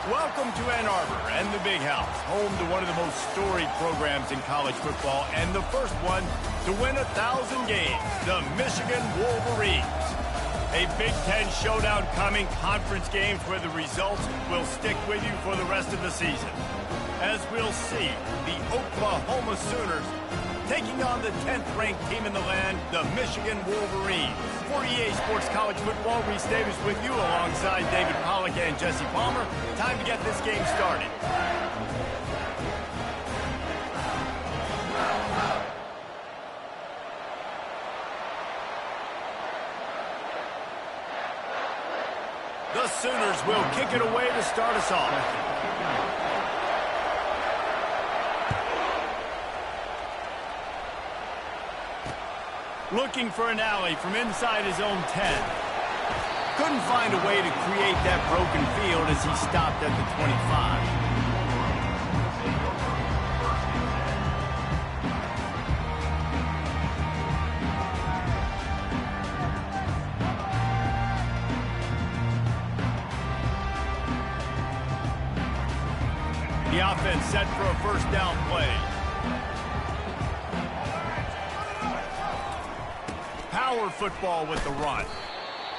Welcome to Ann Arbor and the Big House, home to one of the most storied programs in college football and the first one to win 1,000 games, the Michigan Wolverines. A Big Ten showdown coming, conference games where the results will stick with you for the rest of the season. As we'll see, the Oklahoma Sooners taking on the 10th-ranked team in the land, the Michigan Wolverines. For EA Sports College Football, Reese Davis with you alongside David Pollack and Jesse Palmer. Time to get this game started. The Sooners will kick it away to start us off. Looking for an alley from inside his own 10. Couldn't find a way to create that broken field as he stopped at the 25. The offense set for a first down play. Power football with the run.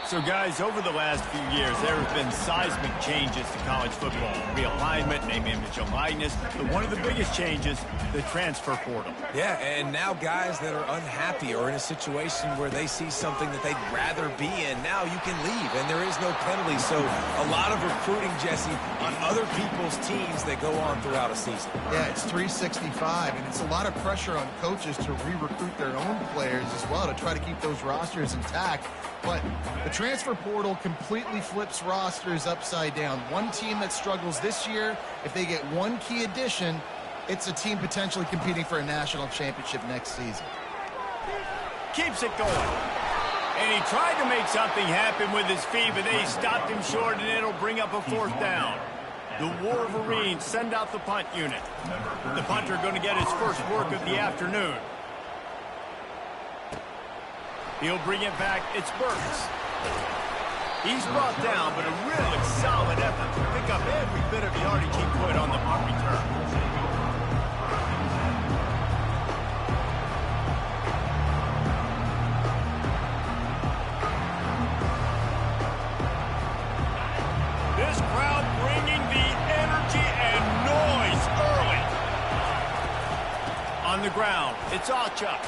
So, guys, over the last few years, there have been seismic changes to college football. Realignment, name, image, and likeness. But one of the biggest changes, the transfer portal. Yeah, and now guys that are unhappy or in a situation where they see something that they'd rather be in, now you can leave, and there is no penalty. So a lot of recruiting, Jesse, on other people's teams that go on throughout a season. Yeah, it's 365, and it's a lot of pressure on coaches to re-recruit their own players as well to try to keep those rosters intact. But the transfer portal completely flips rosters upside down. One team that struggles this year, if they get one key addition, it's a team potentially competing for a national championship next season. Keeps it going. And he tried to make something happen with his feet, but they stopped him short, and it'll bring up a fourth down. The Wolverines send out the punt unit. The punter going to get his first work of the afternoon. He'll bring it back. It's Burks. He's brought down, but a really solid effort to pick up every bit of yardage he could on the punt return. This crowd bringing the energy and noise early. On the ground, it's Achuk.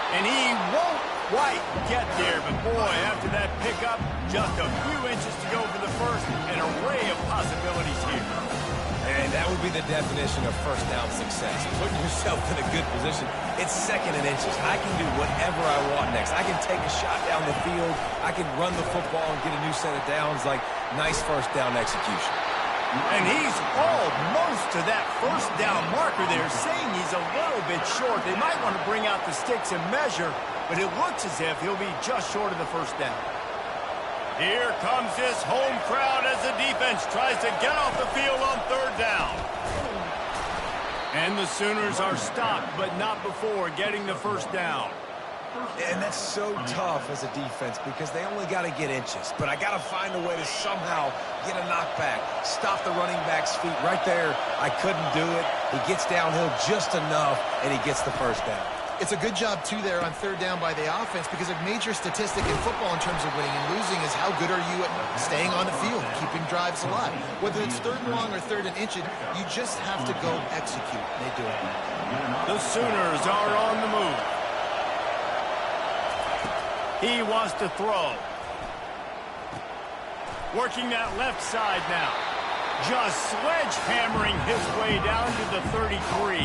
And he won't quite get there, but boy, after that pickup, just a few inches to go for the first, an array of possibilities here. And that would be the definition of first down success. Putting yourself in a good position. It's second and inches. I can do whatever I want next. I can take a shot down the field. I can run the football and get a new set of downs. Like, nice first down execution. And he's almost to that first down marker there, saying he's a little bit short. They might want to bring out the sticks and measure, but it looks as if he'll be just short of the first down. Here comes this home crowd as the defense tries to get off the field on third down. And the Sooners are stopped, but not before getting the first down. And that's so tough as a defense because they only got to get inches. But I got to find a way to somehow get a knockback, stop the running back's feet right there. I couldn't do it. He gets downhill just enough, and he gets the first down. It's a good job, too, there on third down by the offense because a major statistic in football in terms of winning and losing is how good are you at staying on the field, keeping drives alive. Whether it's third and long or third and inches, you just have to go execute. They do it. The Sooners are on the move. He wants to throw. Working that left side now. Just sledgehammering his way down to the 33.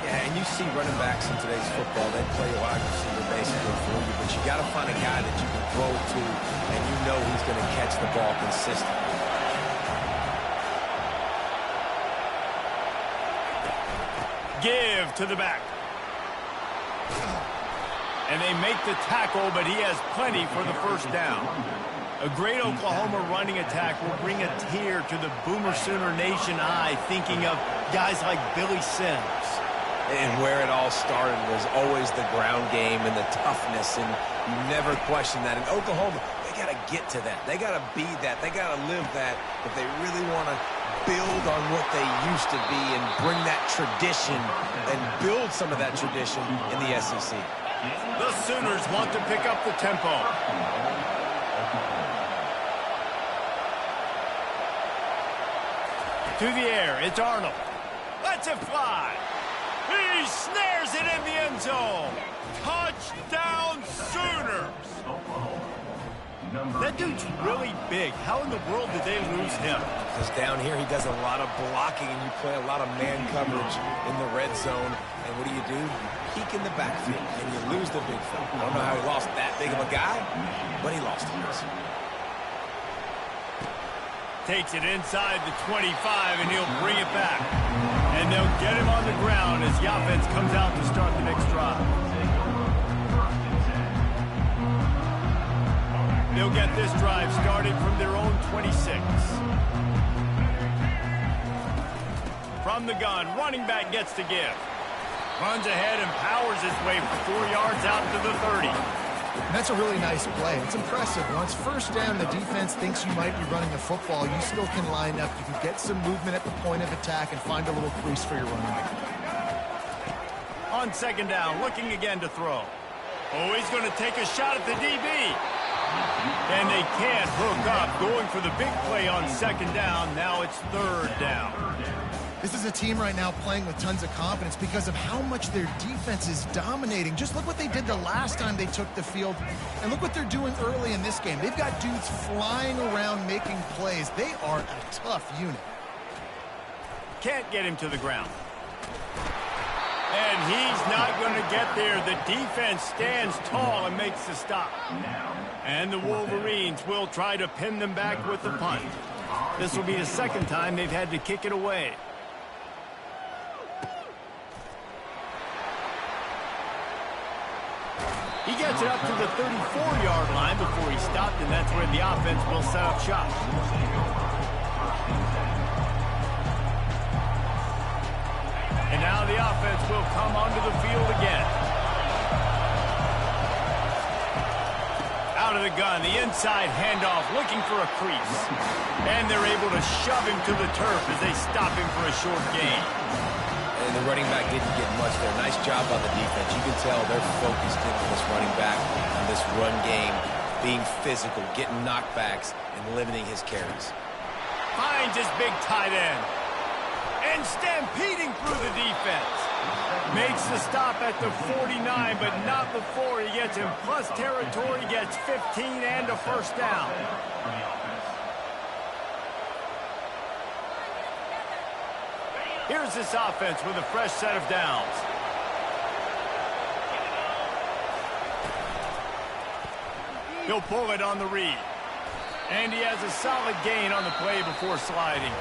Yeah, and you see running backs in today's football, they play a wide receiver basically for you, but you got to find a guy that you can throw to, and you know he's going to catch the ball consistently. Give to the back. And they make the tackle, but he has plenty for the first down. A great Oklahoma running attack will bring a tear to the Boomer Sooner Nation eye, thinking of guys like Billy Sims. And where it all started was always the ground game and the toughness, and you never question that. In Oklahoma, they got to get to that. They got to be that. They got to live that if they really want to build on what they used to be and bring that tradition and build some of that tradition in the SEC. The Sooners want to pick up the tempo. To the air, it's Arnold. Lets it fly. He snares it in the end zone. Touchdown, Sooners. That dude's really big. How in the world did they lose him? Because down here he does a lot of blocking and you play a lot of man coverage in the red zone. And what do? You peek in the backfield and you lose the big fella. I don't know how he lost that big of a guy, but he lost him. Takes it inside the 25 and he'll bring it back. And they'll get him on the ground as the offense comes out to start the next drive. They'll get this drive started from their own 26. From the gun, running back gets to give. Runs ahead and powers his way for 4 yards out to the 30. And that's a really nice play. It's impressive. Once first down, the defense thinks you might be running the football. You still can line up. You can get some movement at the point of attack and find a little crease for your running back. On second down, looking again to throw. Oh, he's going to take a shot at the DB. And they can't hook up. Going for the big play on second down. Now it's third down. This is a team right now playing with tons of confidence because of how much their defense is dominating. Just look what they did the last time they took the field, and look what they're doing early in this game. They've got dudes flying around making plays. They are a tough unit. Can't get him to the ground. And he's not going to get there. The defense stands tall and makes the stop. And the Wolverines will try to pin them back with the punt. This will be the second time they've had to kick it away. He gets it up to the 34-yard line before he stopped, and that's where the offense will set up shop. And now the offense will come onto the field again. Out of the gun, the inside handoff, looking for a crease. And they're able to shove him to the turf as they stop him for a short gain. And the running back didn't get much there. Nice job on the defense. You can tell they're focused in on this running back, on this run game, being physical, getting knockbacks, and limiting his carries. Finds his big tight end. And stampeding through the defense. Makes the stop at the 49, but not before he gets in plus territory, gets 15 and a first down. Here's this offense with a fresh set of downs. He'll pull it on the read. And he has a solid gain on the play before sliding.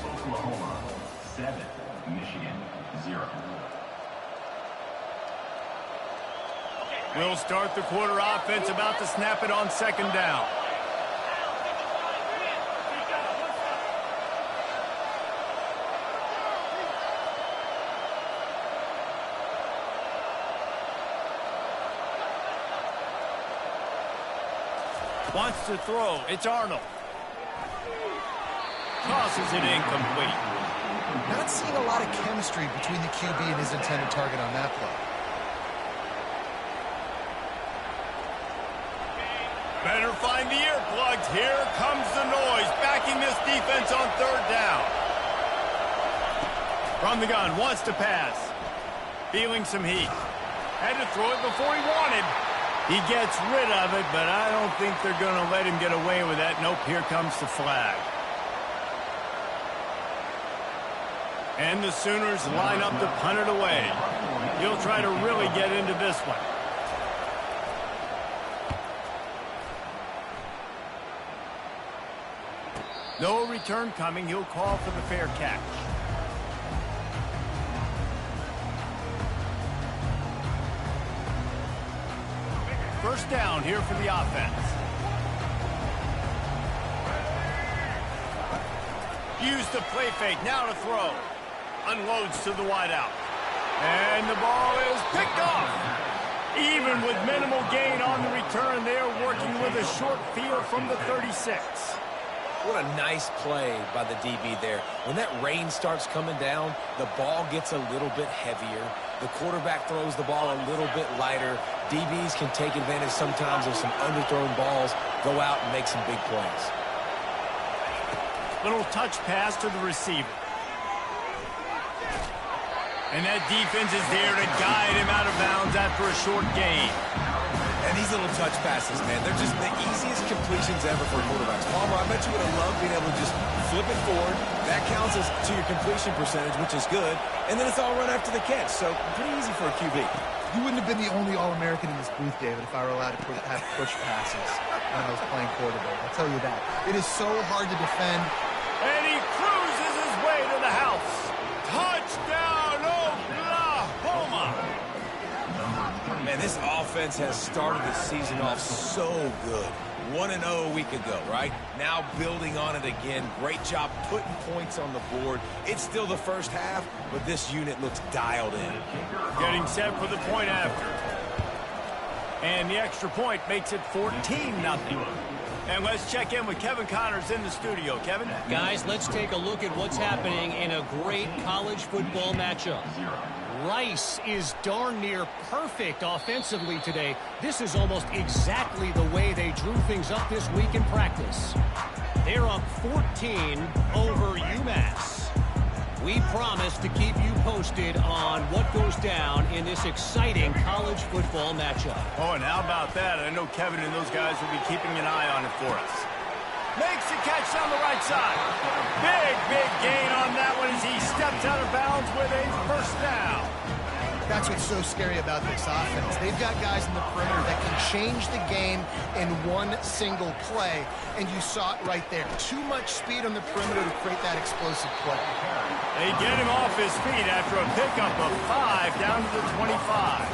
Oklahoma 7, Michigan 0. We'll start the quarter offense, about to snap it on second down. Wants to throw. It's Arnold. Tosses it incomplete. Not seeing a lot of chemistry between the QB and his intended target on that play. Better find the earplugs. Here comes the noise, backing this defense on third down. From the gun, wants to pass. Feeling some heat. Had to throw it before he wanted. He gets rid of it, but I don't think they're going to let him get away with that. Nope, here comes the flag. And the Sooners line up to punt it away. He'll try to really get into this one. No return coming. He'll call for the fair catch. First down here for the offense. Use the play fake. Now to throw. Unloads to the wideout. And the ball is picked off. Even with minimal gain on the return, they're working with a short field from the 36. What a nice play by the DB there. When that rain starts coming down, the ball gets a little bit heavier. The quarterback throws the ball a little bit lighter. DBs can take advantage sometimes of some underthrown balls, go out and make some big plays. Little touch pass to the receiver. And that defense is there to guide him out of bounds after a short gain. And these little touch passes, man, they're just the easiest completions ever for quarterbacks. Palmer, I bet you would have loved being able to just flip it forward. That counts as to your completion percentage, which is good. And then it's all run after the catch. So pretty easy for a QB. You wouldn't have been the only All-American in this booth, David, if I were allowed to have push passes when I was playing quarterback. I'll tell you that. It is so hard to defend. And he cruises his way to the house. Touchdown, Oklahoma! Man, this offense has started the season off so good. 1-0 a week ago, right? Now building on it again. Great job putting points on the board. It's still the first half, but this unit looks dialed in. Getting set for the point after. And the extra point makes it 14-0. And let's check in with Kevin Connors in the studio. Kevin? Guys, let's take a look at what's happening in a great college football matchup. Rice is darn near perfect offensively today. This is almost exactly the way they drew things up this week in practice. They're up 14 over UMass. We promise to keep you posted on what goes down in this exciting college football matchup. Oh, and how about that? I know Kevin and those guys will be keeping an eye on it for us. Makes the catch down the right side. Big gain on that one as he steps out of bounds with a first down. That's what's so scary about this offense. They've got guys in the perimeter that can change the game in one single play, and you saw it right there. Too much speed on the perimeter to create that explosive play. They get him off his feet after a pickup of 5 down to the 25.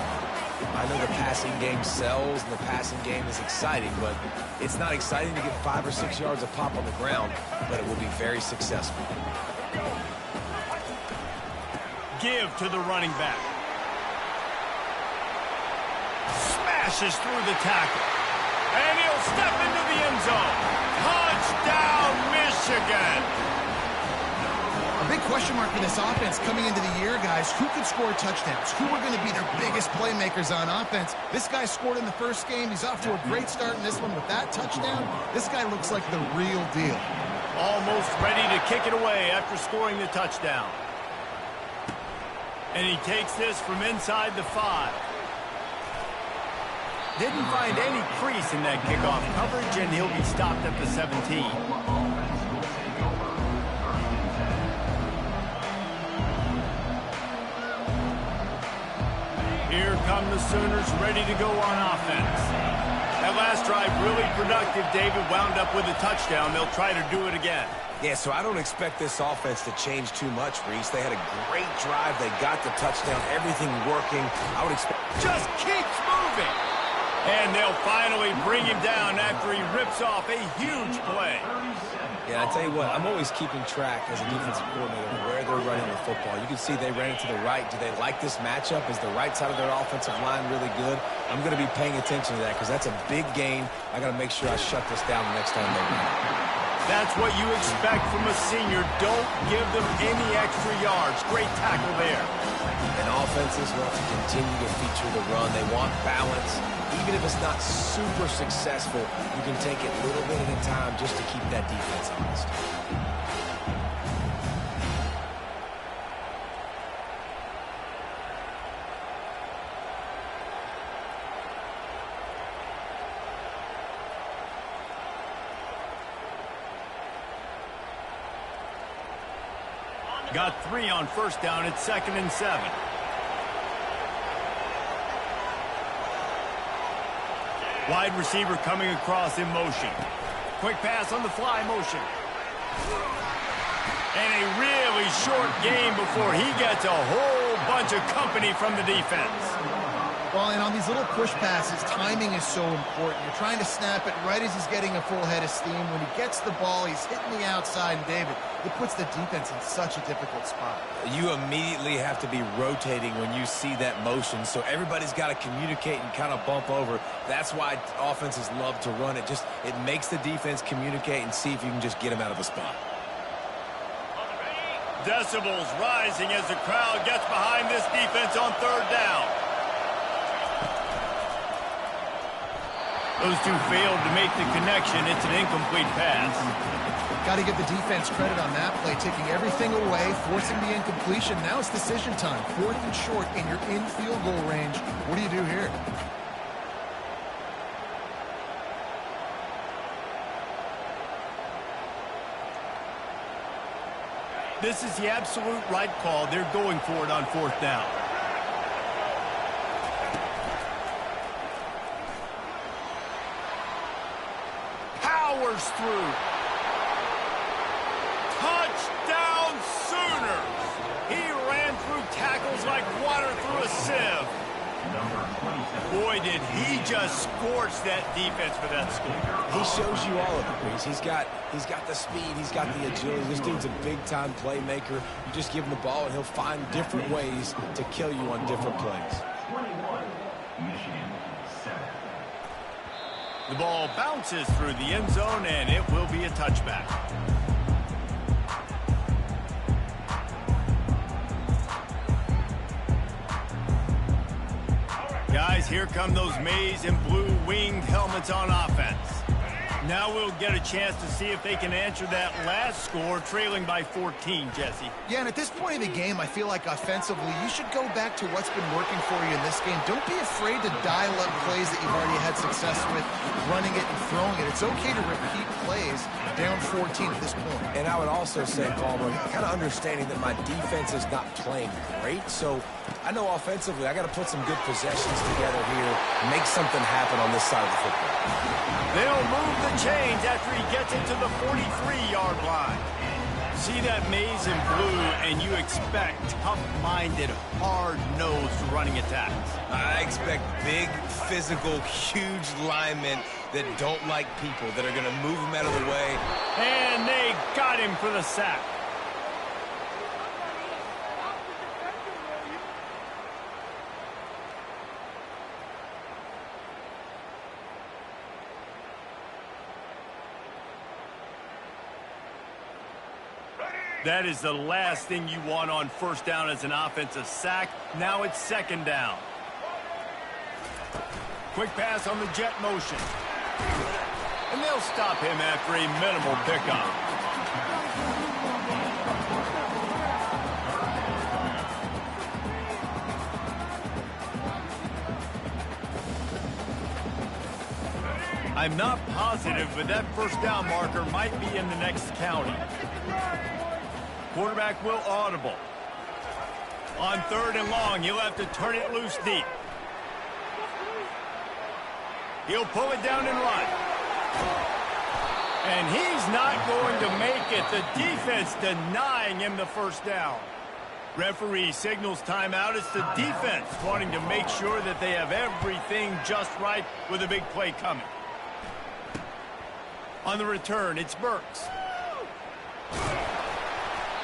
I know the passing game sells and the passing game is exciting, but it's not exciting to get 5 or 6 yards of pop on the ground, but it will be very successful. Give to the running back. Smashes through the tackle. And he'll step into the end zone. Touchdown, Michigan! A big question mark for this offense coming into the year, guys. Who could score touchdowns? Who are going to be their biggest playmakers on offense? This guy scored in the first game. He's off to a great start in this one with that touchdown. This guy looks like the real deal. Almost ready to kick it away after scoring the touchdown. And he takes this from inside the 5. Didn't find any crease in that kickoff coverage, and he'll be stopped at the 17. Here come the Sooners ready to go on offense. That last drive really productive. David wound up with a touchdown. They'll try to do it again. Yeah, so I don't expect this offense to change too much, Reese. They had a great drive. They got the touchdown. Everything working. I would expect... Just keeps moving. And they'll finally bring him down after he rips off a huge play. Yeah, I tell you what, I'm always keeping track as a defensive coordinator of where they're running the football. You can see they ran it to the right. Do they like this matchup? Is the right side of their offensive line really good? I'm going to be paying attention to that because that's a big gain. I got to make sure I shut this down the next time they run. That's what you expect from a senior. Don't give them any extra yards. Great tackle there. And offenses want to continue to feature the run. They want balance. Even if it's not super successful, you can take it little bit at a time just to keep that defense honest. Got 3 on first down. It's 2nd and 7. Wide receiver coming across in motion. Quick pass on the fly motion. And a really short game before he gets a whole bunch of company from the defense. Well, and on these little push passes, timing is so important. You're trying to snap it right as he's getting a full head of steam. When he gets the ball, he's hitting the outside, and David, it puts the defense in such a difficult spot. You immediately have to be rotating when you see that motion, so everybody's got to communicate and kind of bump over. That's why offenses love to run it. It makes the defense communicate and see if you can just get them out of a spot. Decibels rising as the crowd gets behind this defense on third down. Those two failed to make the connection. It's an incomplete pass. Got to give the defense credit on that play, taking everything away, forcing the incompletion. Now it's decision time. 4th and short, and you're in field goal range. What do you do here? This is the absolute right call. They're going for it on 4th down. Powers through. Touchdown Sooners! He ran through tackles like water through a sieve. Boy, did he just scorch that defense for that score. He shows you all of it, Reese. He's got the speed, he's got the agility. This dude's a big-time playmaker. You just give him the ball, and he'll find different ways to kill you on different plays. 21, Michigan, 7. The ball bounces through the end zone, and it will be a touchback. Guys, here come those maize and blue winged helmets on offense. Now we'll get a chance to see if they can answer that last score, trailing by 14, Jesse. Yeah, and at this point in the game, I feel like offensively, you should go back to what's been working for you in this game. Don't be afraid to dial up plays that you've already had success with, running it and throwing it. It's okay to repeat plays down 14 at this point. And I would also say, Palmer, kind of understanding that my defense is not playing great, so I know offensively I got to put some good possessions together here, make something happen on this side of the football. They'll move the chains after he gets into the 43-yard line. See that maize and blue, and you expect tough-minded, hard-nosed running attacks. I expect big, physical, huge linemen that don't like people, that are going to move him out of the way. And they got him for the sack. That is the last thing you want on 1st down as an offensive sack. Now it's 2nd down. Quick pass on the jet motion. And they'll stop him after a minimal pickup. I'm not positive, but that 1st down marker might be in the next county. Quarterback will audible. On 3rd and long, he'll have to turn it loose deep. He'll pull it down and run. And he's not going to make it. The defense denying him the 1st down. Referee signals timeout. It's the defense wanting to make sure that they have everything just right with a big play coming. On the return, it's Burks.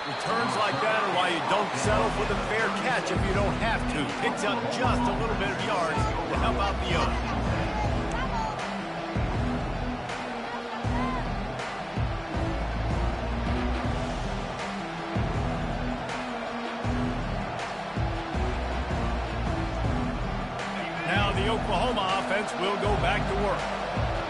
Returns like that are why you don't settle for the fair catch if you don't have to. Picks up just a little bit of yards to help out the other. Now the Oklahoma offense will go back to work.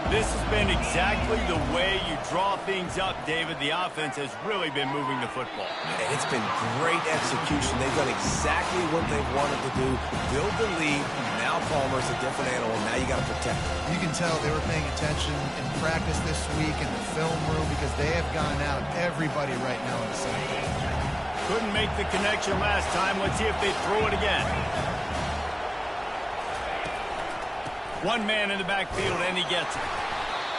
This has been exactly the way you draw things up, David. The offense has really been moving the football. And it's been great execution. They've done exactly what they've wanted to do. Build the lead. Now Palmer's a different animal. Now you got to protect him. You can tell they were paying attention in practice this week in the film room because they have gone out everybody right now on the side. Couldn't make the connection last time. Let's see if they throw it again. One man in the backfield, and he gets it.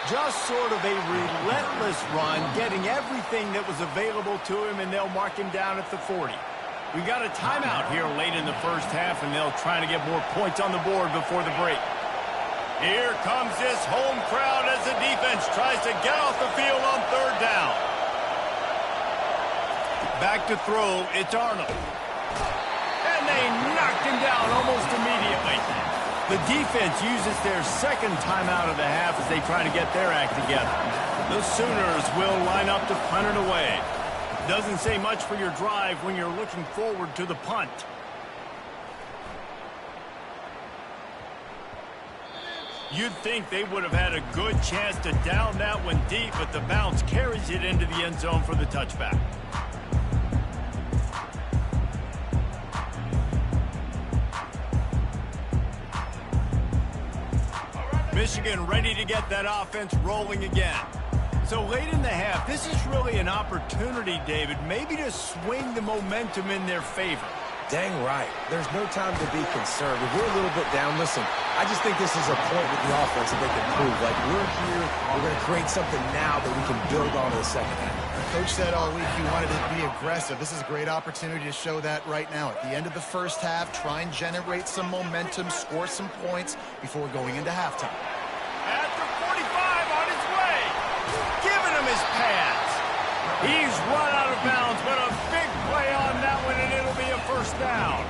Just sort of a relentless run, getting everything that was available to him, and they'll mark him down at the 40. We got a timeout here late in the first half, and they'll try to get more points on the board before the break. Here comes this home crowd as the defense tries to get off the field on third down. Back to throw, it's Arnold. And they knocked him down almost immediately. The defense uses their second timeout of the half as they try to get their act together. The Sooners will line up to punt it away. Doesn't say much for your drive when you're looking forward to the punt. You'd think they would have had a good chance to down that one deep, but the bounce carries it into the end zone for the touchback. Michigan ready to get that offense rolling again. So late in the half, this is really an opportunity, David, maybe to swing the momentum in their favor. Dang right. There's no time to be concerned. If we're a little bit down, listen, I just think this is a point with the offense that they can prove. Like, we're here, we're going to create something now that we can build on to the second half. Coach said all week he wanted to be aggressive. This is a great opportunity to show that right now. At the end of the first half, try and generate some momentum, score some points before going into halftime. At the 45 on his way. Giving him his pass. He's run out of bounds, but a big play on that one, and it'll be a first down.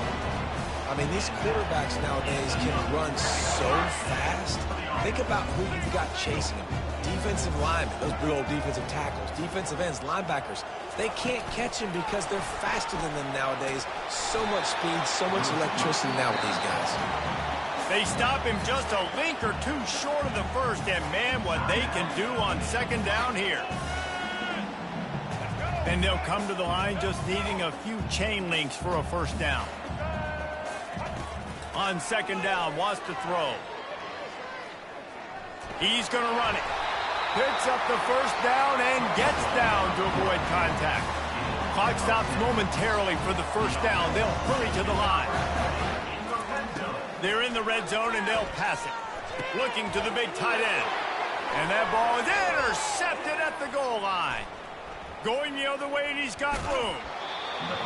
I mean, these quarterbacks nowadays can run so fast. Think about who you've got chasing them. Defensive linemen, those big old defensive tackles, defensive ends, linebackers. They can't catch him because they're faster than them nowadays. So much speed, so much electricity now with these guys. They stop him just a link or two short of the first, and man, what they can do on second down here. And they'll come to the line just needing a few chain links for a first down. On second down, wants to throw. He's going to run it. Picks up the first down and gets down to avoid contact. Clock stops momentarily for the first down. They'll hurry to the line. They're in the red zone, and they'll pass it. Looking to the big tight end. And that ball is intercepted at the goal line. Going the other way, and he's got room.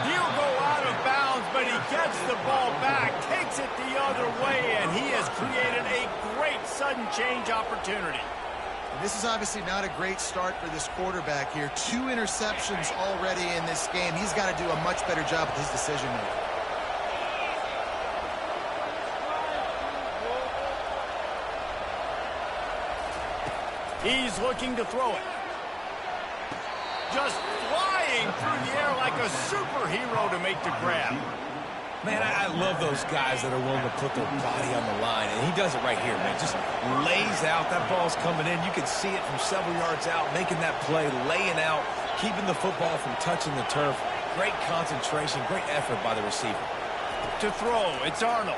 He'll go out of bounds, but he gets the ball back, takes it the other way, and he has created a great sudden change opportunity. This is obviously not a great start for this quarterback here. 2 interceptions already in this game. He's got to do a much better job with his decision-making. He's looking to throw it. Just flying through the air like a superhero to make the grab. Man, I love those guys that are willing to put their body on the line, and he does it right here, man. Just lays out. That ball's coming in. You can see it from several yards out, making that play, laying out, keeping the football from touching the turf. Great concentration, great effort by the receiver. To throw, it's Arnold.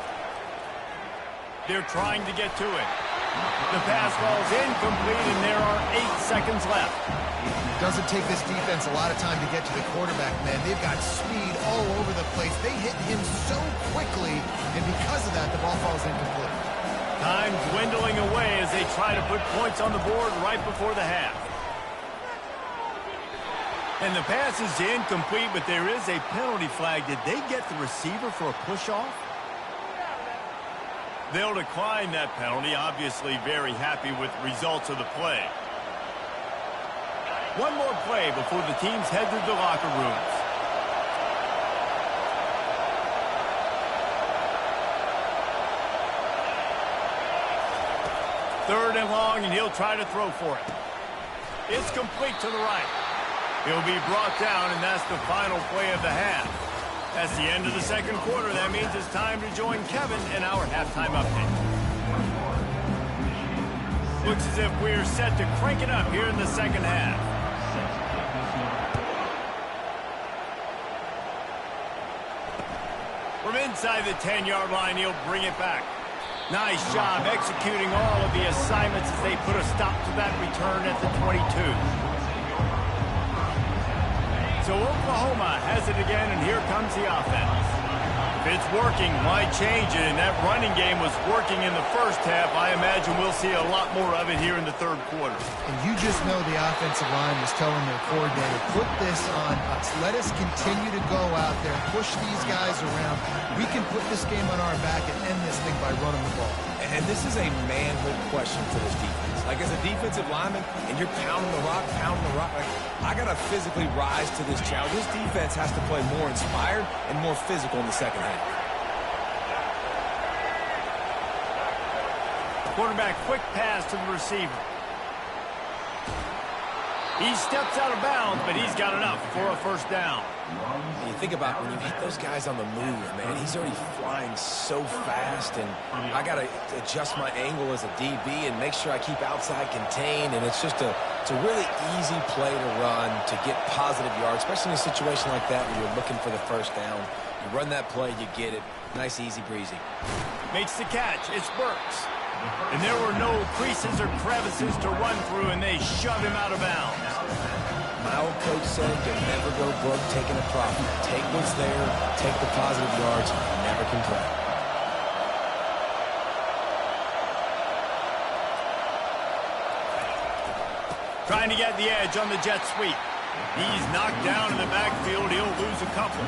They're trying to get to it. The pass ball's incomplete, and there are 8 seconds left. Doesn't take this defense a lot of time to get to the quarterback, man. They've got speed all over the place. They hit him so quickly, and because of that, the ball falls incomplete. Time dwindling away as they try to put points on the board right before the half. And the pass is incomplete, but there is a penalty flag. Did they get the receiver for a push-off? They'll decline that penalty, obviously very happy with the results of the play. One more play before the teams head to the locker rooms. Third and long, and he'll try to throw for it. It's complete to the right. He'll be brought down, and that's the final play of the half. That's the end of the second quarter. That means it's time to join Kevin in our halftime update. Looks as if we're set to crank it up here in the second half. From inside the 10-yard line, he'll bring it back. Nice job executing all of the assignments as they put a stop to that return at the 22. So Oklahoma has it again, and here comes the offense. It's working. Why change it? And that running game was working in the first half. I imagine we'll see a lot more of it here in the third quarter. And you just know the offensive line was telling their coordinator, put this on us. Let us continue to go out there, push these guys around. We can put this game on our back and end this thing by running the ball. And this is a manhood question for this defense. Like, as a defensive lineman, and you're pounding the rock, like, I got to physically rise to this challenge. This defense has to play more inspired and more physical in the second half. Quarterback, quick pass to the receiver. He steps out of bounds, but he's got enough for a first down. And you think about when you hit those guys on the move, man, he's already flying so fast, and I got to adjust my angle as a DB and make sure I keep outside contained, and it's a really easy play to run to get positive yards, especially in a situation like that where you're looking for the first down. You run that play, you get it. Nice, easy breezy. Makes the catch. It's Burks. And there were no creases or crevices to run through, and they shove him out of bounds. My old coach said you'll never go broke taking a profit. Take what's there, take the positive yards, and never complain. Trying to get the edge on the jet sweep. He's knocked down in the backfield. He'll lose a couple.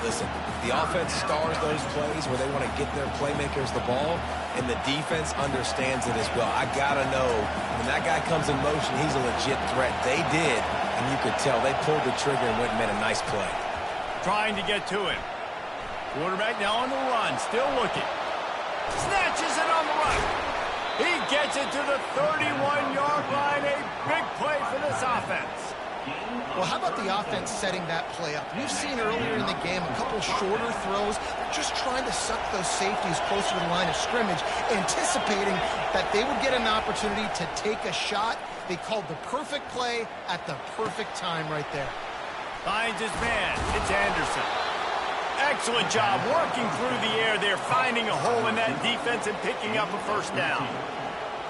Listen, the offense stars those plays where they want to get their playmakers the ball, and the defense understands it as well. I got to know, when that guy comes in motion, he's a legit threat. They did, and you could tell they pulled the trigger and went and made a nice play. Trying to get to him. Quarterback now on the run, still looking. Snatches it on the run. He gets it to the 31-yard line. A big play for this offense. Well, how about the offense setting that play up? We've seen earlier in the game a couple shorter throws. They're just trying to suck those safeties closer to the line of scrimmage, anticipating that they would get an opportunity to take a shot. They called the perfect play at the perfect time right there. Finds his man. It's Anderson. Excellent job working through the air there, finding a hole in that defense and picking up a first down.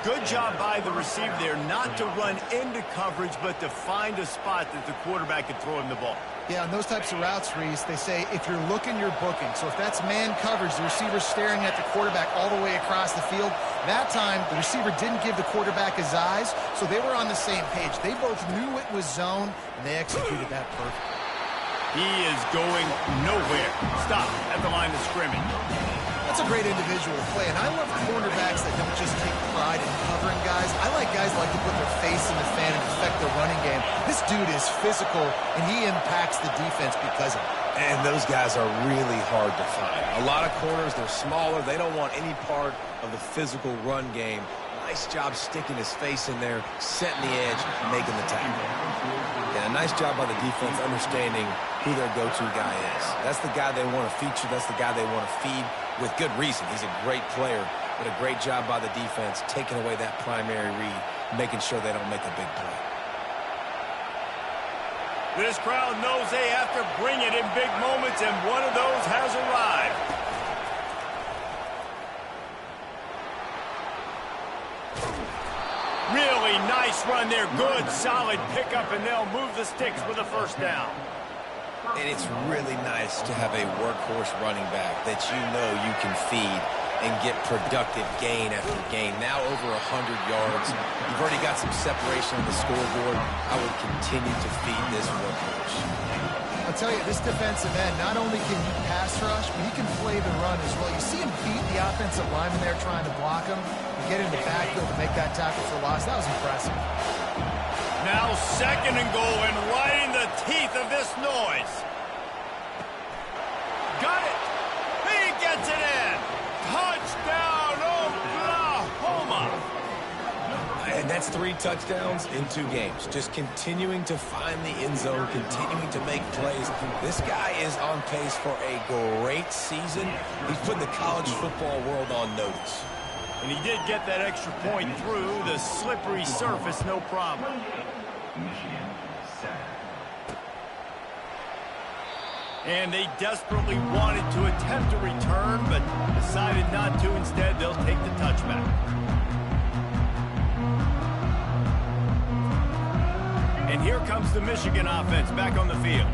Good job by the receiver there not to run into coverage, but to find a spot that the quarterback can throw him the ball. Yeah, on those types of routes, Reese, they say if you're looking, you're booking. So if that's man coverage, the receiver's staring at the quarterback all the way across the field. That time, the receiver didn't give the quarterback his eyes, so they were on the same page. They both knew it was zone, and they executed that perfectly. He is going nowhere. Stop at the line of scrimmage. That's a great individual play, and I love cornerbacks that don't just take pride in covering guys. I like guys that like to put their face in the fan and affect the running game. This dude is physical, and he impacts the defense because of it. And those guys are really hard to find. A lot of corners, they're smaller. They don't want any part of the physical run game. Nice job sticking his face in there, setting the edge, making the tackle. Yeah, a nice job by the defense understanding who their go-to guy is. That's the guy they want to feature. That's the guy they want to feed with good reason. He's a great player, but a great job by the defense taking away that primary read, making sure they don't make a big play. This crowd knows they have to bring it in big moments, and one of those has arrived. Really nice run there. Good, solid pickup, and they'll move the sticks with a first down. And it's really nice to have a workhorse running back that you know you can feed and get productive gain after gain. Now over 100 yards. You've already got some separation on the scoreboard. I would continue to feed this workhorse. I'll tell you, this defensive end, not only can he pass rush, but he can play the run as well. You see him beat the offensive lineman there trying to block him and get in the backfield to make that tackle for loss. That was impressive. Now second and goal, and right in the teeth of this noise. Got it. He gets it in. Touchdown, Oklahoma. And that's 3 touchdowns in 2 games. Just continuing to find the end zone, continuing to make plays. This guy is on pace for a great season. He's putting the college football world on notice. And he did get that extra point through the slippery surface, no problem. Michigan, 7. And they desperately wanted to attempt a return, but decided not to. Instead, they'll take the touchback. And here comes the Michigan offense back on the field.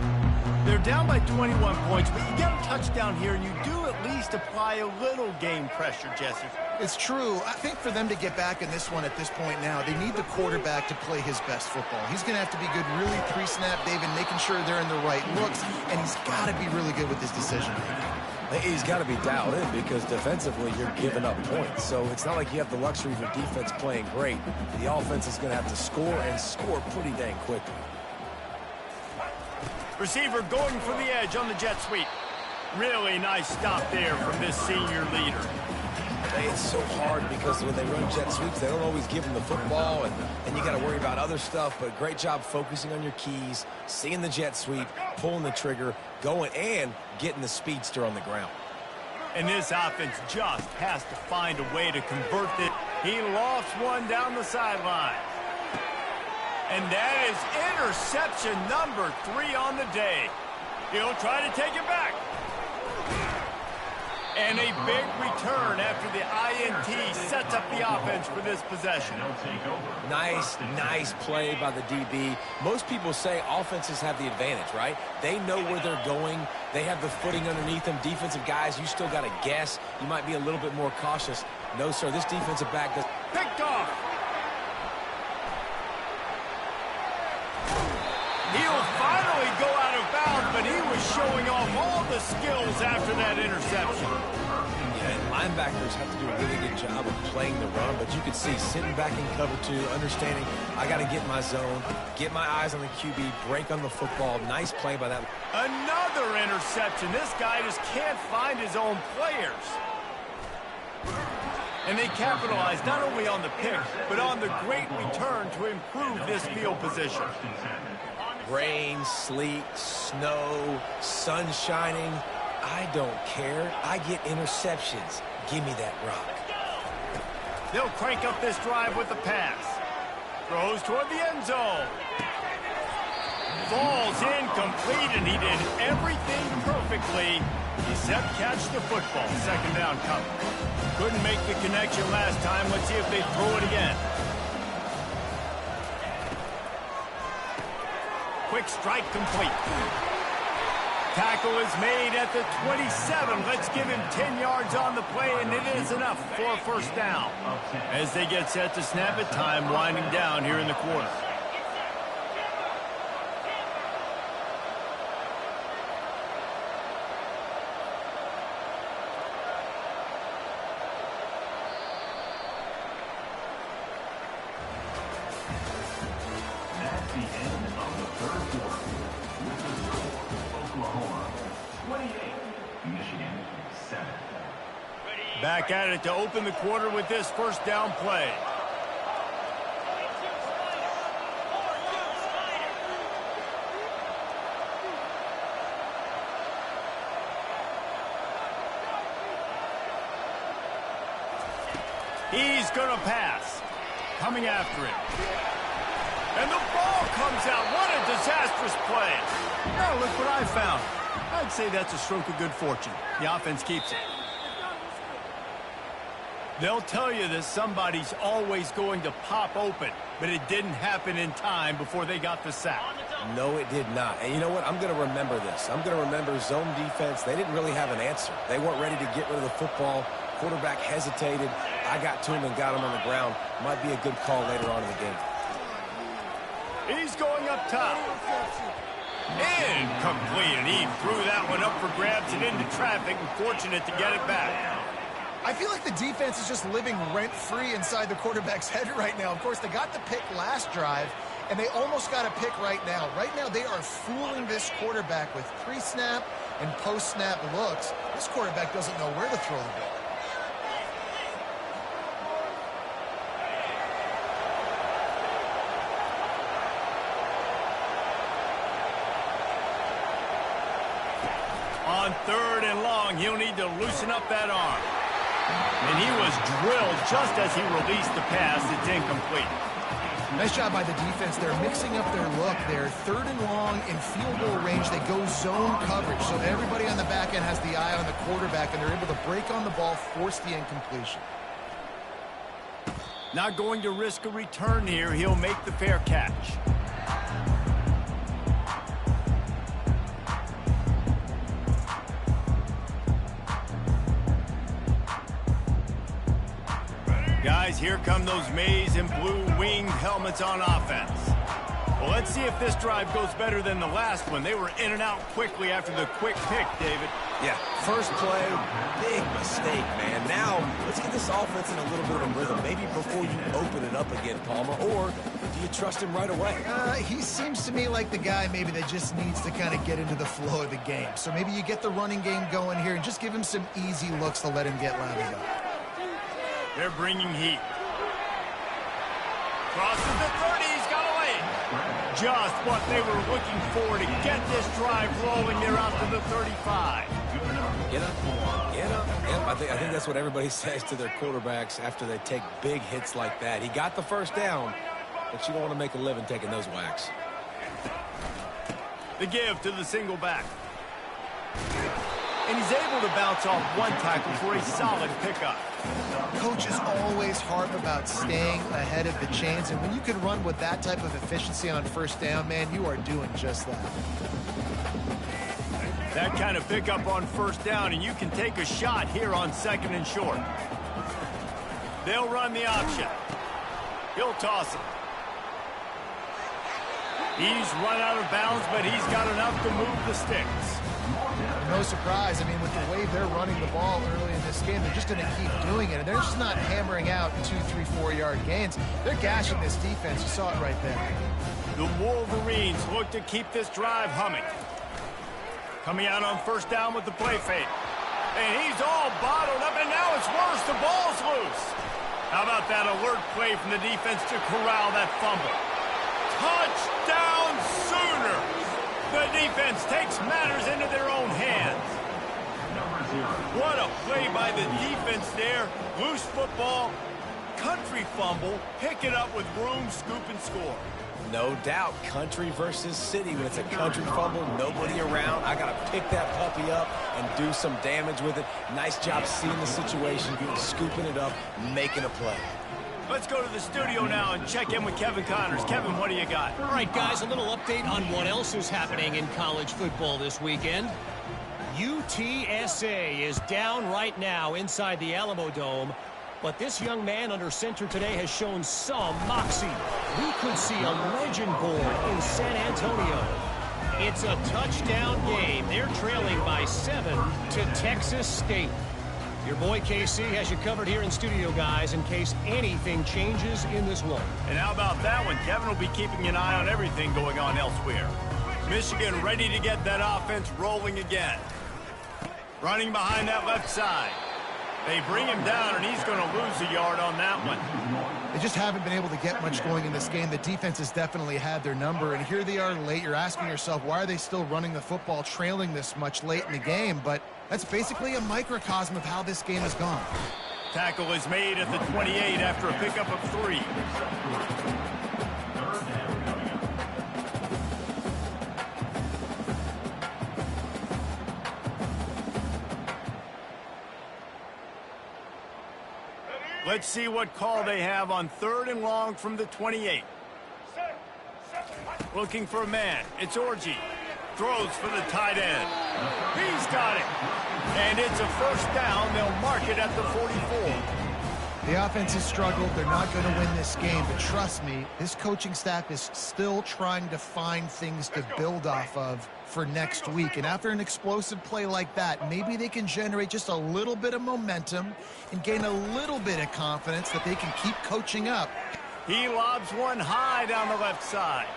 They're down by 21 points, but you get a touchdown here, and you do at least apply a little game pressure, Jesse. It's true. I think for them to get back in this one at this point now, they need the quarterback to play his best football. He's going to have to be good really pre-snap, David, making sure they're in the right looks, and he's got to be really good with his decision-making. He's got to be dialed in because defensively you're giving up points. So it's not like you have the luxury of your defense playing great. The offense is going to have to score and score pretty dang quickly. Receiver going for the edge on the jet sweep. Really nice stop there from this senior leader. It's so hard because when they run jet sweeps, they don't always give them the football, and you got to worry about other stuff. But great job focusing on your keys, seeing the jet sweep, pulling the trigger, going and getting the speedster on the ground. And this offense just has to find a way to convert it. He lofts one down the sideline. And that is interception number 3 on the day. He'll try to take it back. And a big return after the INT sets up the offense for this possession. Nice play by the DB. Most people say offenses have the advantage, right? They know where they're going. They have the footing underneath them. Defensive guys, you still got to guess. You might be a little bit more cautious. No, sir, this defensive back does. Picked off. He'll finally go out of bounds, but he was showing off all the skills after that interception. Yeah, and linebackers have to do a really good job of playing the run, but you could see sitting back in cover 2, understanding I got to get my zone, get my eyes on the QB, break on the football. Nice play by that. Another interception. This guy just can't find his own players. And they capitalize not only on the pick, but on the great return to improve this field position. Rain, sleet, snow, sun shining. I don't care. I get interceptions. Give me that rock. They'll crank up this drive with the pass. Throws toward the end zone. Falls incomplete, and he did everything perfectly except catch the football. Second down coming. Couldn't make the connection last time. Let's see if they throw it again. Quick strike complete. Tackle is made at the 27. Let's give him 10 yards on the play, and it is enough for a first down. As they get set to snap it, time winding down here in the quarter. That's the end of the third quarter. With the score, Oklahoma 28, Michigan 7. Back at it to open the quarter with this first down play. He's going to pass. Coming after him. And the ball comes out. What a disastrous play. Now look what I found. I'd say that's a stroke of good fortune. The offense keeps it. They'll tell you that somebody's always going to pop open, but it didn't happen in time before they got the sack. No, it did not. And you know what? I'm going to remember this. I'm going to remember zone defense. They didn't really have an answer. They weren't ready to get rid of the football. Quarterback hesitated. I got to him and got him on the ground. Might be a good call later on in the game. He's going up top. Incomplete, and he threw that one up for grabs and into traffic, and fortunate to get it back. I feel like the defense is just living rent-free inside the quarterback's head right now. Of course, they got the pick last drive, and they almost got a pick right now. Right now, they are fooling this quarterback with pre-snap and post-snap looks. This quarterback doesn't know where to throw the ball. On 3rd and long, he'll need to loosen up that arm. And he was drilled just as he released the pass. It's incomplete. Nice job by the defense. They're mixing up their look. They're 3rd and long in field goal range. They go zone coverage. So everybody on the back end has the eye on the quarterback, and they're able to break on the ball, force the incompletion. Not going to risk a return here. He'll make the fair catch. Guys, here come those maize and blue winged helmets on offense. Well, let's see if this drive goes better than the last one. They were in and out quickly after the quick pick, David. Yeah, first play, big mistake, man. Now, let's get this offense in a little bit of a rhythm. Maybe before you open it up again, Palmer, or do you trust him right away? He seems to me like the guy maybe that just needs to kind of get into the flow of the game. So maybe you get the running game going here and just give him some easy looks to let him get lathered up. They're bringing heat. Crosses the 30, he's got away. Just what they were looking for to get this drive rolling. They're out to the 35. Get up, get up. Yep, I think that's what everybody says to their quarterbacks after they take big hits like that. He got the first down, but you don't want to make a living taking those whacks. The give to the single back. And he's able to bounce off one tackle for a solid pickup. Coaches always harp about staying ahead of the chains, and when you can run with that type of efficiency on first down, man, you are doing just that. That kind of pickup on first down, and you can take a shot here on second and short. They'll run the option. He'll toss it. He's run out of bounds, but he's got enough to move the sticks. No surprise. I mean, with the way they're running the ball early in this game, they're just going to keep doing it. And they're just not hammering out 2, 3, 4-yard gains. They're gashing this defense. You saw it right there. The Wolverines look to keep this drive humming. Coming out on first down with the play fake. And he's all bottled up, and now it's worse. The ball's loose. How about that alert play from the defense to corral that fumble? Touchdown Sooners! The defense takes matters into their own hands. What a play by the defense there. Loose football, country fumble, pick it up with room, scoop, and score. No doubt, country versus city. When it's a country fumble, nobody around. I got to pick that puppy up and do some damage with it. Nice job seeing the situation, scooping it up, making a play. Let's go to the studio now and check in with Kevin Connors. Kevin, what do you got? All right, guys, a little update on what else is happening in college football this weekend. UTSA is down right now inside the Alamo Dome, but this young man under center today has shown some moxie. We could see a legend born in San Antonio. It's a touchdown game. They're trailing by 7 to Texas State. Your boy KC has you covered here in studio, guys, in case anything changes in this one. And how about that one? Kevin will be keeping an eye on everything going on elsewhere. Michigan ready to get that offense rolling again. Running behind that left side. They bring him down, and he's going to lose a yard on that one. They just haven't been able to get much going in this game. The defense has definitely had their number, and here they are late. You're asking yourself, why are they still running the football, trailing this much late in the game? But that's basically a microcosm of how this game has gone. Tackle is made at the 28 after a pickup of 3. Let's see what call they have on 3rd and long from the 28. Looking for a man. It's Orji. Throws for the tight end. He's got it. And it's a first down. They'll mark it at the 44. The offense has struggled. They're not going to win this game. But trust me, this coaching staff is still trying to find things to build off of for next week. And after an explosive play like that, maybe they can generate just a little bit of momentum and gain a little bit of confidence that they can keep coaching up. He lobs one high down the left side.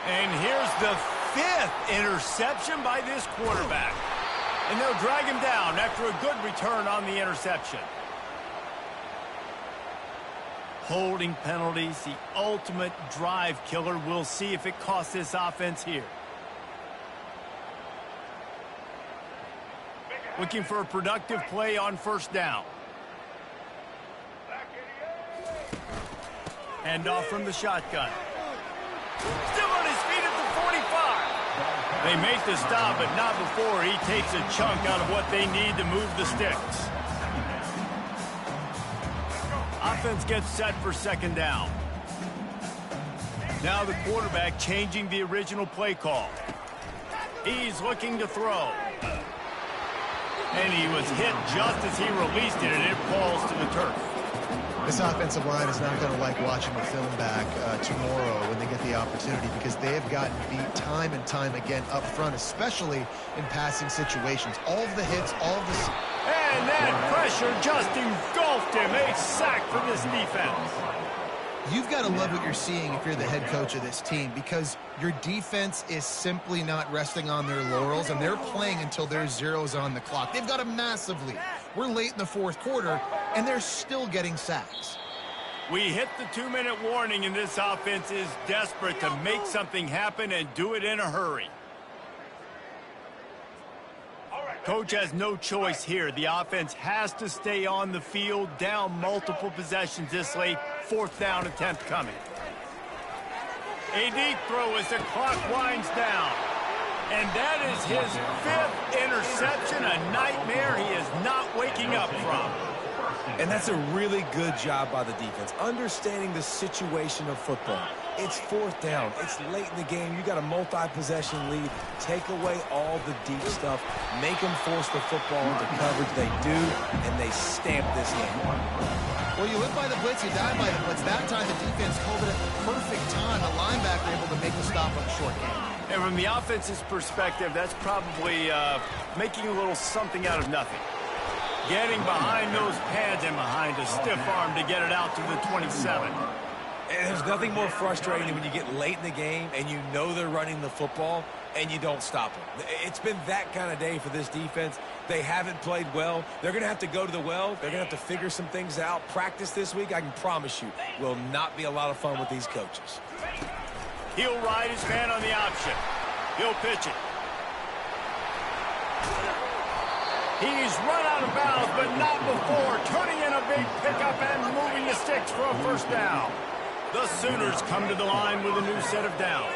And here's the 5th interception by this quarterback. And they'll drag him down after a good return on the interception. Holding penalties, the ultimate drive killer. We'll see if it costs this offense here. Looking for a productive play on first down. Hand off from the shotgun. Still on his feet at the 45. They make the stop, but not before he takes a chunk out of what they need to move the sticks. Offense gets set for second down. Now the quarterback changing the original play call. He's looking to throw. And he was hit just as he released it, and it falls to the turf. This offensive line is not going to like watching the film back tomorrow when they get the opportunity, because they have gotten beat time and time again up front, especially in passing situations. All of the hits, all of the... And that pressure just engulfed him. A sack for this defense. You've got to love what you're seeing if you're the head coach of this team, because your defense is simply not resting on their laurels, and they're playing until there's zeros on the clock. They've got a massive lead. We're late in the fourth quarter, and they're still getting sacks. We hit the 2-minute warning, and this offense is desperate to make something happen and do it in a hurry. Coach has no choice here. The offense has to stay on the field, down multiple possessions this late. 4th down attempt coming. A deep throw as the clock winds down. And that is his 5th interception, a nightmare he is not waking up from. And that's a really good job by the defense, understanding the situation of football. It's 4th down. It's late in the game. You got a multi-possession lead. Take away all the deep stuff. Make them force the football into coverage. They do, and they stamp this game. Well, you live by the blitz, you die by the blitz. That time the defense called it at the perfect time. The linebacker able to make the stop on the short game. And from the offense's perspective, that's probably making a little something out of nothing. Getting behind those pads and behind a stiff arm to get it out to the 27. And there's nothing more frustrating than when you get late in the game and you know they're running the football and you don't stop them. It's been that kind of day for this defense. They haven't played well. They're going to have to go to the well. They're going to have to figure some things out. Practice this week, I can promise you, will not be a lot of fun with these coaches. He'll ride his man on the option. He'll pitch it. He's run out of bounds, but not before. Turning in a big pickup and moving the sticks for a 1st down. The Sooners come to the line with a new set of downs.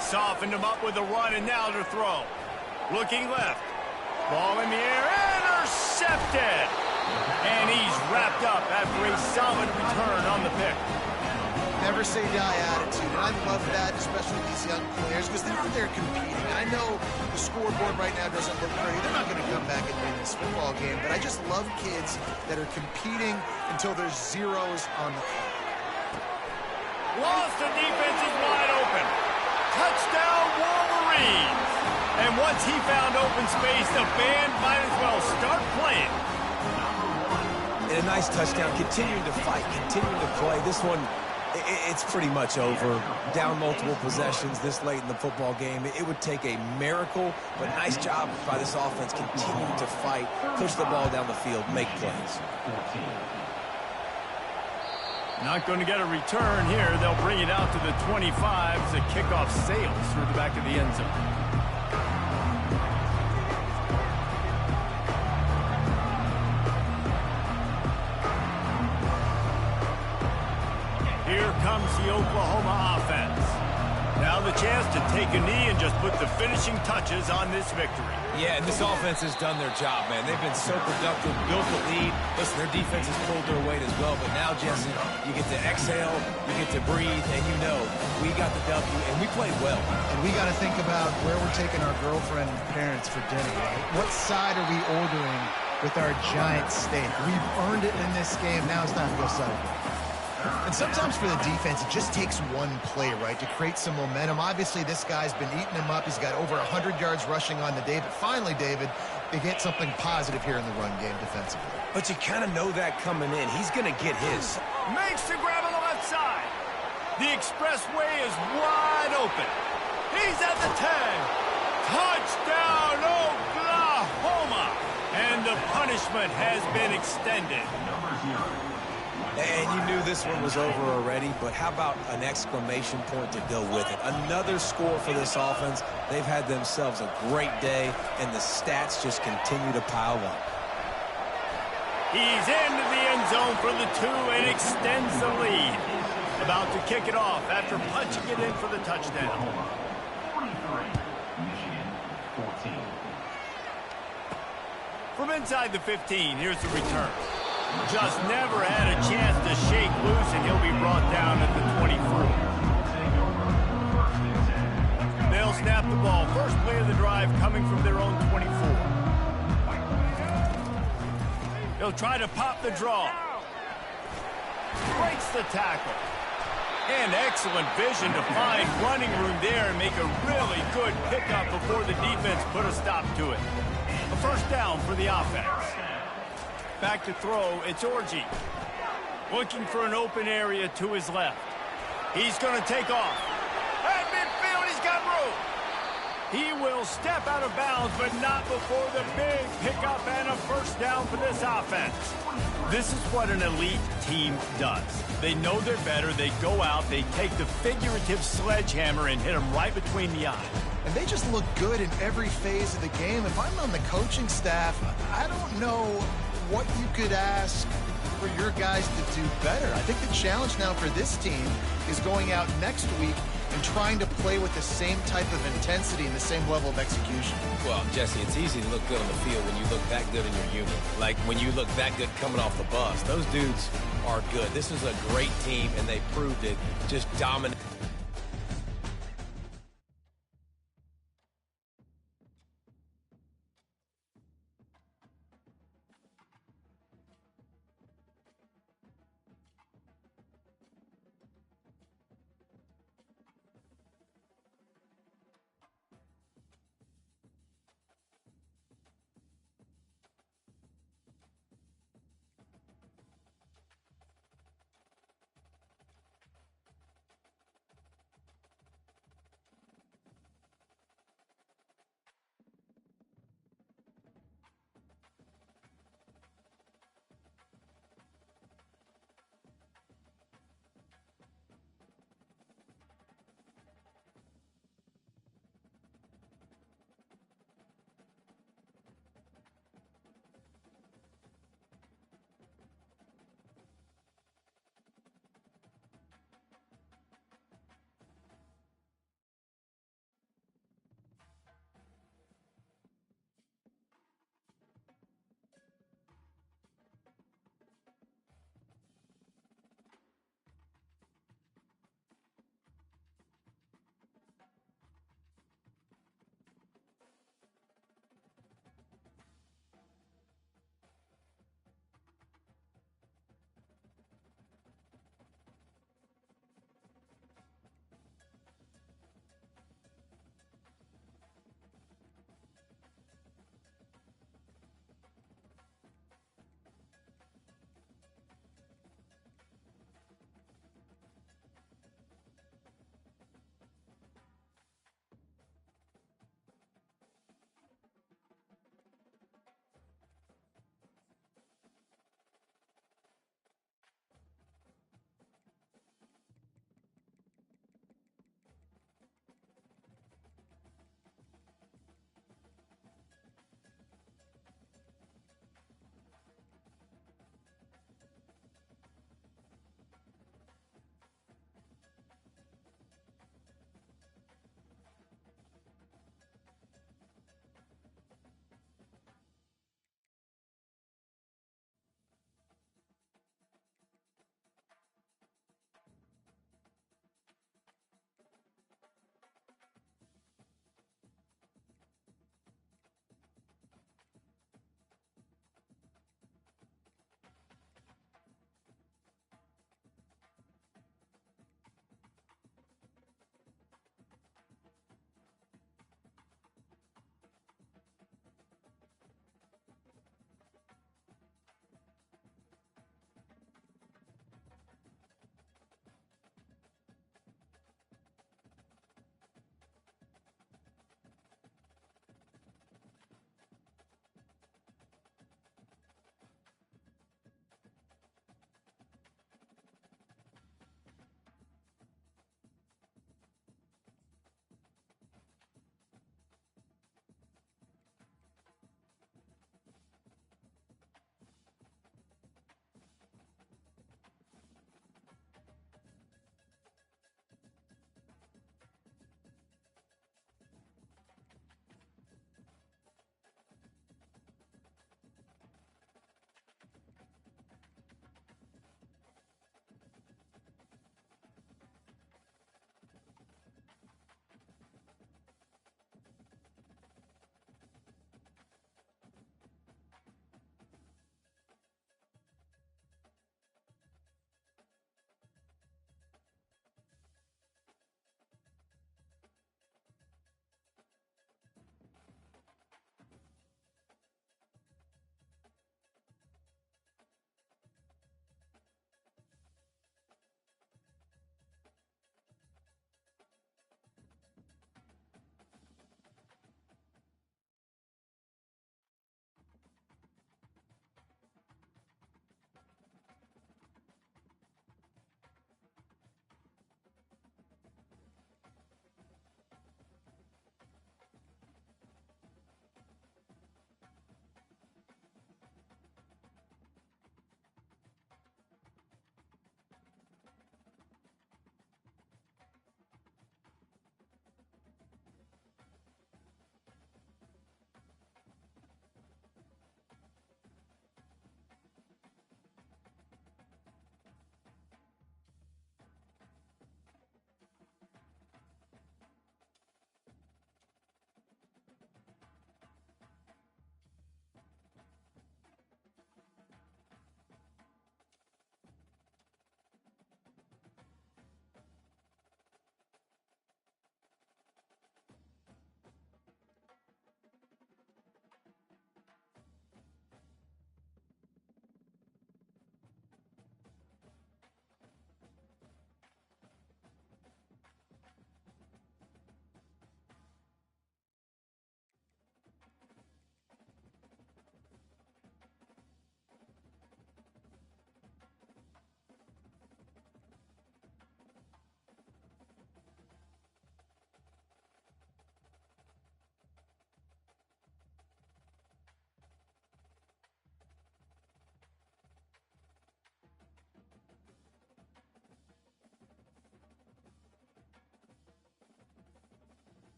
Softened him up with a run, and now to throw. Looking left. Ball in the air. Intercepted. And he's wrapped up after a solid return on the pick. Never say die attitude, and I love that, especially these young players, because they're out there competing. And I know the scoreboard right now doesn't look pretty. They're not going to come back and win this football game, but I just love kids that are competing until there's zeros on the clock. Lost, the defense is wide open. Touchdown, Wolverines! And once he found open space, the band might as well start playing. And a nice touchdown, continuing to fight, continuing to play. This one, it's pretty much over. Down multiple possessions this late in the football game. It would take a miracle, but nice job by this offense continuing to fight, push the ball down the field, make plays. Not going to get a return here. They'll bring it out to the 25 as the kickoff sails through the back of the end zone. Here comes the Oklahoma offense. Now the chance to take a knee and just put the finishing touches on this victory. Yeah, and this offense has done their job, man. They've been so productive, built the lead. Listen, their defense has pulled their weight as well. But now, Jesse, you get to exhale, you get to breathe, and you know we got the W, and we played well. And we got to think about where we're taking our girlfriend and parents for dinner, right? What side are we ordering with our giant steak? We've earned it in this game. Now it's time to go celebrate. And sometimes for the defense, it just takes one play, right, to create some momentum. Obviously, this guy's been eating him up. He's got over 100 yards rushing on the day. But finally, David, they get something positive here in the run game defensively. But you kind of know that coming in. He's going to get his. Makes the grab on the left side. The expressway is wide open. He's at the 10. Touchdown, Oklahoma. And the punishment has been extended. And you knew this one was over already, but how about an exclamation point to go with it? Another score for this offense. They've had themselves a great day, and the stats just continue to pile up. He's into the end zone for the 2 and extends the lead. About to kick it off after punching it in for the touchdown. 43, Michigan, 14. From inside the 15, here's the return. Just never had a chance to shake loose, and he'll be brought down at the 24. They'll snap the ball. First play of the drive coming from their own 24. He'll try to pop the draw. Breaks the tackle. And excellent vision to find running room there and make a really good pickup before the defense put a stop to it. A first down for the offense. Back to throw, it's Orji. Looking for an open area to his left. He's going to take off. At midfield, he's got room. He will step out of bounds, but not before the big pickup and a first down for this offense. This is what an elite team does. They know they're better. They go out, they take the figurative sledgehammer and hit them right between the eyes. And they just look good in every phase of the game. If I'm on the coaching staff, I don't know what you could ask for your guys to do better. I think the challenge now for this team is going out next week and trying to play with the same type of intensity and the same level of execution. Well, Jesse, it's easy to look good on the field when you look that good in your unit. Like when you look that good coming off the bus. Those dudes are good. This is a great team, and they proved it. Just dominant.